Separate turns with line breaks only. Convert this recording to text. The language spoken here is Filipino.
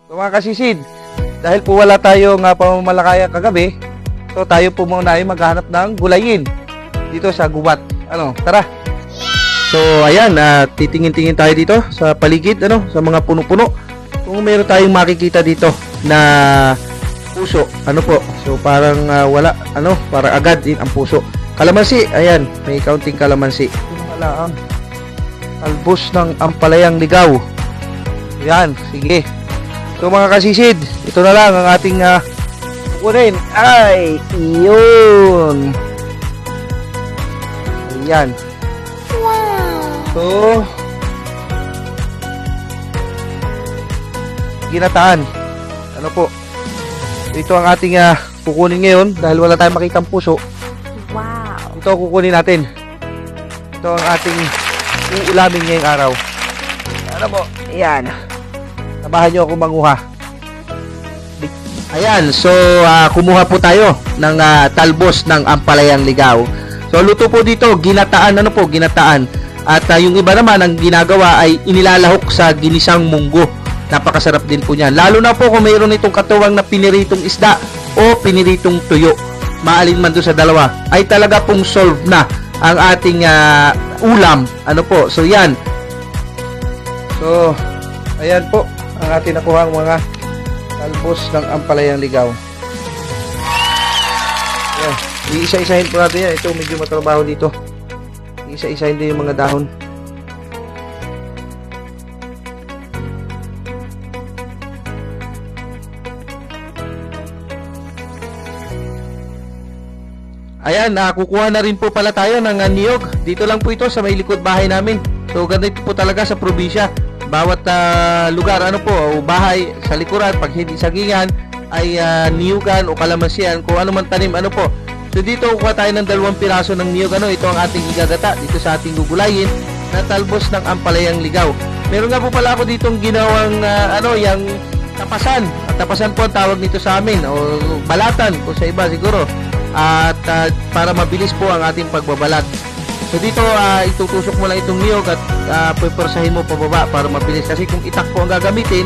So mga kasisid, dahil po wala tayong pamamalakaya kagabi, so tayo po muna ay maghanap ng gulayin dito sa gubat. Ano, tara. So ayan, titingin-tingin tayo dito sa paligid, sa mga puno-puno. Kung meron tayong makikita dito na puso, So parang wala, parang agad din ang puso. Kalamansi, ayan, may kaunting kalamansi. Wala ang talbos ng ampalayang ligaw. Ayan, sige. So mga kasisid, ito na lang ang ating kukunin. Ay, iyon. Ayan. So, ginataan. Ano po? Ito ang ating kukunin ngayon dahil wala tayong makitang puso.
Wow.
Ito ang kukunin natin. Ito ang ating uulamin ngayong araw. Ano po? Ayan. Samahan nyo ako manguha. Ayan, so kumuha po tayo ng talbos ng ampalayang ligaw. So luto po dito, ginataan, ginataan. At yung iba naman ang ginagawa ay inilalahok sa ginisang munggo. Napakasarap din po niyan. Lalo na po kung mayroon itong katuwang na piniritong isda o piniritong tuyo. Maalin man doon sa dalawa, ay talaga pong solve na ang ating ulam. So yan. So, ayan po ang ating nakuha ang mga talbos ng ampalayang ligaw. Ayan. Iisa-isahin po natin yan. Ito medyo matrabaho dito. Iisa-isahin din yung mga dahon. Ayan, kukuha na rin po pala tayo ng niyog. Dito lang po ito sa may likod bahay namin. So ganito po talaga sa probinsya. Bawat lugar, o bahay sa likuran, pag hindi sagingan, ay niyugan o kalamansian, kung ano man tanim, po. So dito kukuha tayo ng 2 piraso ng niyog, ito ang ating igagata dito sa ating gugulayin na talbos ng ampalayang ligaw. Meron nga po pala ako ditong ginawang, yung tapasan. At tapasan po ang tawag nito sa amin, o balatan kung sa iba siguro. At para mabilis po ang ating pagbabalat. So dito itutusok mo lang itong niyog at pupersahin mo pababa para mabilis, kasi kung itak po ang gagamitin